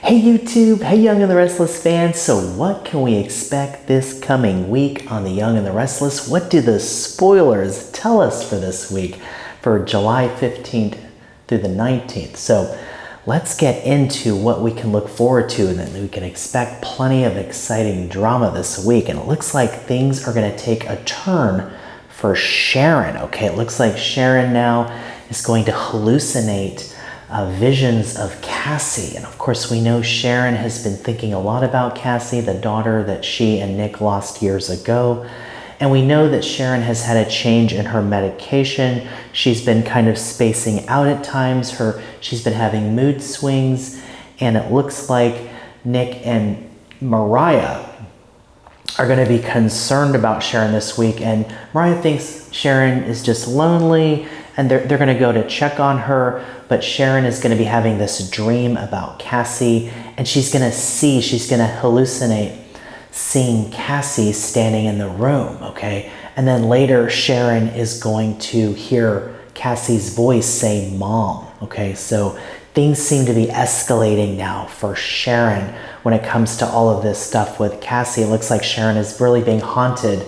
Hey YouTube, hey Young and the Restless fans. So what can we expect this coming week on the Young and the Restless? What do the spoilers tell us for this week, for July 15th through the 19th? So let's get into what we can look forward to, and then we can expect plenty of exciting drama this week. And it looks like things are going to take a turn for Sharon. Okay, it looks like Sharon now is going to hallucinate visions of Cassie. And of course, we know Sharon has been thinking a lot about Cassie, the daughter that she and Nick lost years ago. And we know that Sharon has had a change in her medication. She's been kind of spacing out at times. She's been having mood swings. And it looks like Nick and Mariah are going to be concerned about Sharon this week. And Mariah thinks Sharon is just lonely, and they're going to go to check on her. But Sharon is going to be having this dream about Cassie, and she's going to hallucinate seeing Cassie standing in the room, okay? And then later, Sharon is going to hear Cassie's voice say, "Mom," okay? So things seem to be escalating now for Sharon when it comes to all of this stuff with Cassie. It looks like Sharon is really being haunted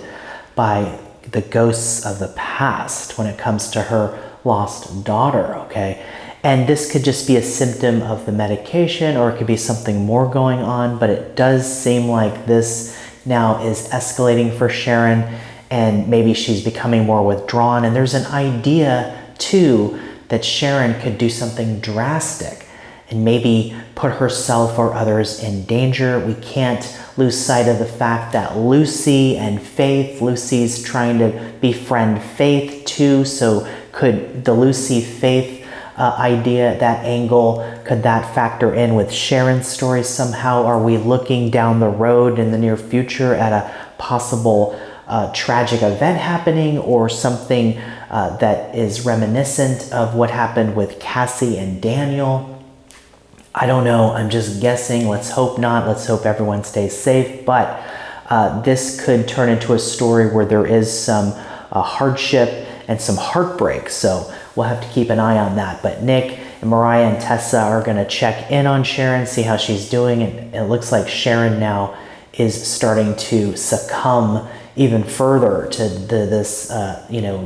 by the ghosts of the past when it comes to her lost daughter, okay? And this could just be a symptom of the medication, or it could be something more going on, but it does seem like this now is escalating for Sharon, and maybe she's becoming more withdrawn. And there's an idea too that Sharon could do something drastic and maybe put herself or others in danger. We can't lose sight of the fact that Lucy's trying to befriend Faith too. So could the Lucy Faith idea, that angle, could that factor in with Sharon's story somehow? Are we looking down the road in the near future at a possible tragic event happening, or something that is reminiscent of what happened with Cassie and Daniel? I don't know. I'm just guessing. Let's hope not. Let's hope everyone stays safe. But this could turn into a story where there is some hardship and some heartbreak. So we'll have to keep an eye on that. But Nick and Mariah and Tessa are going to check in on Sharon, see how she's doing. And it looks like Sharon now is starting to succumb even further to this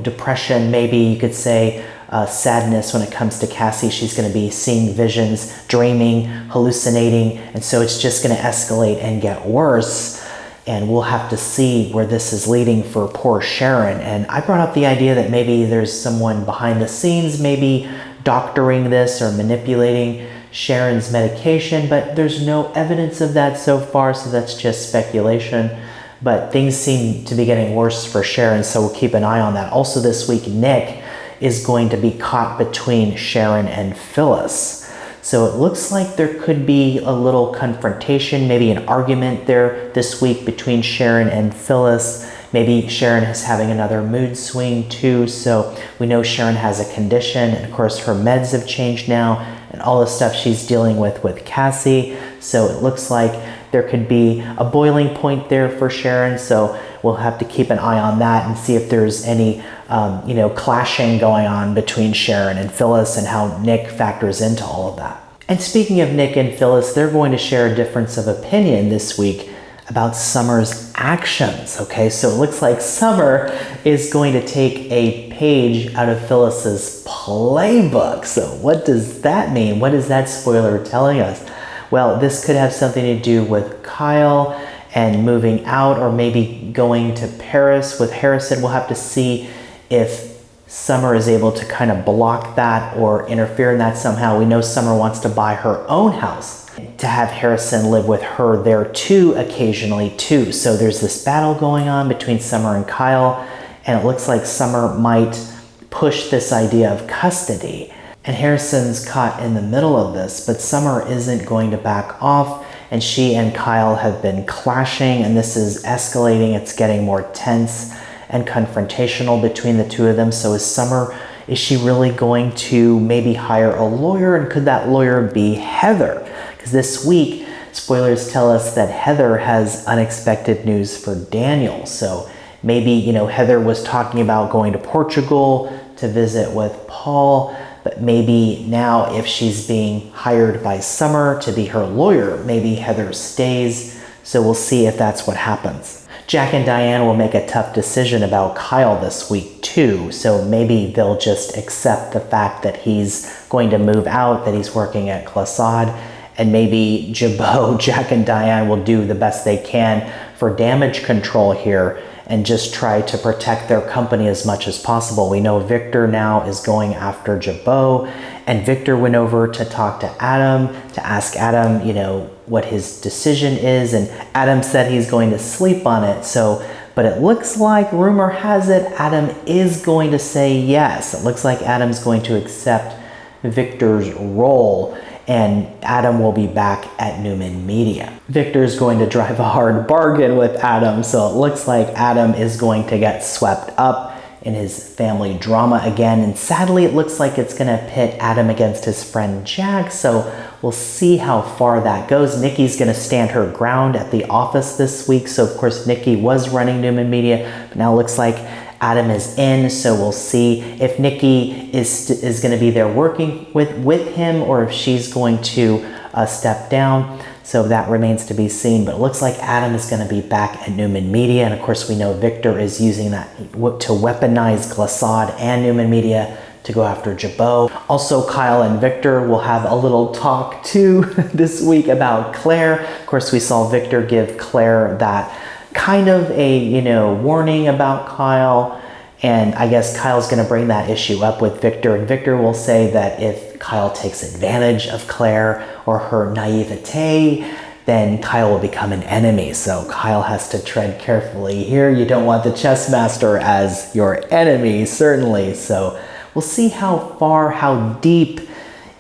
depression. Maybe you could say sadness when it comes to Cassie. She's going to be seeing visions, dreaming, hallucinating. And so it's just going to escalate and get worse. And we'll have to see where this is leading for poor Sharon. And I brought up the idea that maybe there's someone behind the scenes, maybe doctoring this or manipulating Sharon's medication, but there's no evidence of that so far, so that's just speculation. But things seem to be getting worse for Sharon, so we'll keep an eye on that. Also this week, Nick is going to be caught between Sharon and Phyllis. So it looks like there could be a little confrontation, maybe an argument there this week between Sharon and Phyllis. Maybe Sharon is having another mood swing too. So we know Sharon has a condition, and of course her meds have changed now, and all the stuff she's dealing with Cassie. So it looks like there could be a boiling point there for Sharon. So we'll have to keep an eye on that and see if there's any clashing going on between Sharon and Phyllis, and how Nick factors into all of that. And speaking of Nick and Phyllis, they're going to share a difference of opinion this week about Summer's actions. Okay, so it looks like Summer is going to take a page out of Phyllis's playbook. So what does that mean? What is that spoiler telling us? Well, this could have something to do with Kyle and moving out, or maybe going to Paris with Harrison. We'll have to see if Summer is able to kind of block that or interfere in that somehow. We know Summer wants to buy her own house, to have Harrison live with her there too, occasionally too. So there's this battle going on between Summer and Kyle, and it looks like Summer might push this idea of custody. And Harrison's caught in the middle of this, but Summer isn't going to back off, and she and Kyle have been clashing, and this is escalating. It's getting more tense and confrontational between the two of them. So is she really going to maybe hire a lawyer? And could that lawyer be Heather? Because this week, spoilers tell us that Heather has unexpected news for Daniel. So maybe, Heather was talking about going to Portugal to visit with Paul. but maybe now if she's being hired by Summer to be her lawyer, maybe Heather stays. So we'll see if that's what happens. Jack and Diane will make a tough decision about Kyle this week too, so maybe they'll just accept the fact that he's going to move out, that he's working at Glissade, and maybe Jabot, Jack and Diane will do the best they can for damage control here and just try to protect their company as much as possible. We know Victor now is going after Jabot, and Victor went over to talk to Adam, to ask Adam, what his decision is, and Adam said he's going to sleep on it. But it looks like, rumor has it, Adam is going to say yes. It looks like Adam's going to accept Victor's role, and Adam will be back at Newman Media. Victor's going to drive a hard bargain with Adam, so it looks like Adam is going to get swept up in his family drama again, and sadly it looks like it's gonna pit Adam against his friend Jack, so we'll see how far that goes. Nikki's gonna stand her ground at the office this week, so of course Nikki was running Newman Media, but now it looks like Adam is in, so we'll see if Nikki is going to be there working with him, or if she's going to step down. So that remains to be seen, but it looks like Adam is going to be back at Newman Media, and of course we know Victor is using that to weaponize Glissade and Newman Media to go after Jabot. Also, Kyle and Victor will have a little talk too this week about Claire. Of course, we saw Victor give Claire that kind of a warning about Kyle, and I guess Kyle's going to bring that issue up with Victor, and Victor will say that if Kyle takes advantage of Claire or her naivete, then Kyle will become an enemy. So Kyle has to tread carefully here. You don't want the chess master as your enemy, certainly. So we'll see how deep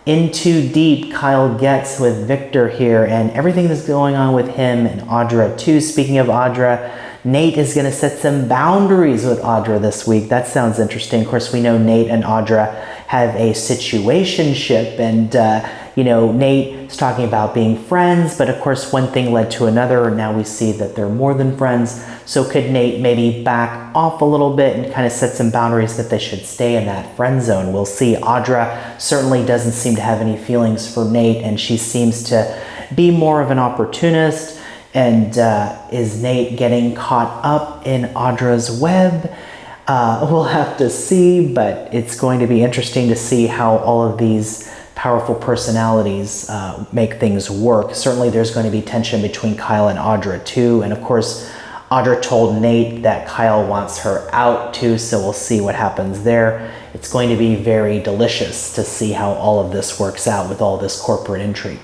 Kyle gets with Victor here, and everything that's going on with him and Audra too. Speaking of Audra, Nate is going to set some boundaries with Audra this week. That sounds interesting. Of course, we know Nate and Audra have a situationship, and Nate's talking about being friends, but of course one thing led to another, and now we see that they're more than friends. So could Nate maybe back off a little bit and kind of set some boundaries that they should stay in that friend zone? We'll see. Audra certainly doesn't seem to have any feelings for Nate, and she seems to be more of an opportunist. And is Nate getting caught up in Audra's web? We'll have to see, but it's going to be interesting to see how all of these powerful personalities make things work. Certainly there's going to be tension between Kyle and Audra too, and of course Audra told Nate that Kyle wants her out too, so we'll see what happens there. It's going to be very delicious to see how all of this works out with all this corporate intrigue.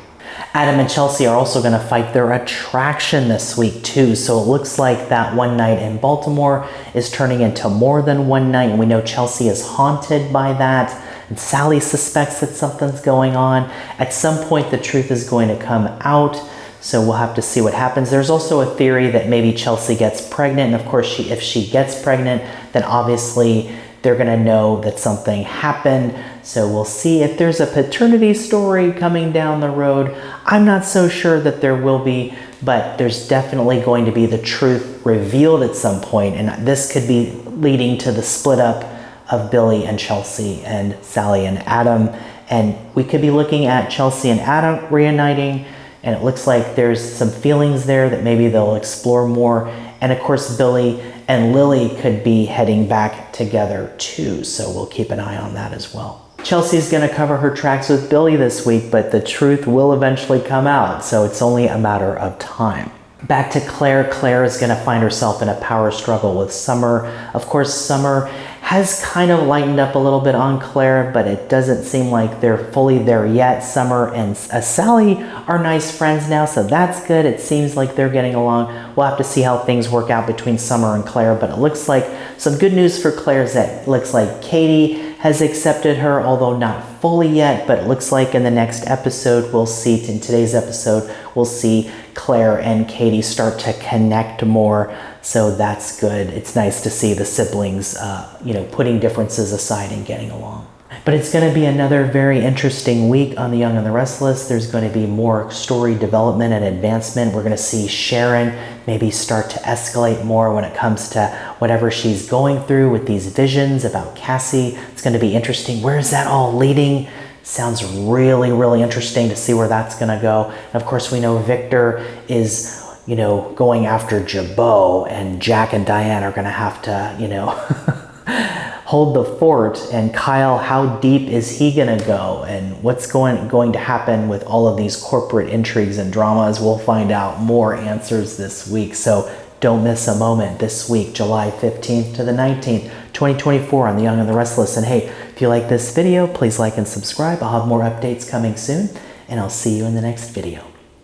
Adam and Chelsea are also going to fight their attraction this week too, so it looks like that one night in Baltimore is turning into more than one night, and we know Chelsea is haunted by that, and Sally suspects that something's going on. At some point the truth is going to come out, so we'll have to see what happens. There's also a theory that maybe Chelsea gets pregnant, and of course if she gets pregnant, then obviously they're going to know that something happened. So we'll see if there's a paternity story coming down the road. I'm not so sure that there will be, but there's definitely going to be the truth revealed at some point, and this could be leading to the split up of Billy and Chelsea and Sally and Adam, and we could be looking at Chelsea and Adam reuniting, and it looks like there's some feelings there that maybe they'll explore more, and of course Billy and Lily could be heading back together too, so we'll keep an eye on that as well. Chelsea's going to cover her tracks with Billy this week, but the truth will eventually come out, so it's only a matter of time. Back to Claire. Claire is going to find herself in a power struggle with Summer. Of course, Summer has kind of lightened up a little bit on Claire, but it doesn't seem like they're fully there yet. Summer and Sally are nice friends now, so that's good. It seems like they're getting along. We'll have to see how things work out between Summer and Claire, but it looks like some good news for Claire is that it looks like Katie has accepted her, although not fully yet, but it looks like in the next episode we'll see, in today's episode, we'll see Claire and Katie start to connect more, so that's good. It's nice to see the siblings, putting differences aside and getting along. But it's going to be another very interesting week on The Young and the Restless. There's going to be more story development and advancement. We're going to see Sharon maybe start to escalate more when it comes to whatever she's going through with these visions about Cassie. It's going to be interesting. Where is that all leading? Sounds really, really interesting to see where that's going to go. And of course, we know Victor is, going after Jabot, and Jack and Diane are going to have to, hold the fort. And Kyle, how deep is he gonna go, and what's going to happen with all of these corporate intrigues and dramas? We'll find out more answers this week, so don't miss a moment this week, July 15th to the 19th, 2024 on The Young and the Restless. And hey, if you like this video, please like and subscribe. I'll have more updates coming soon, and I'll see you in the next video.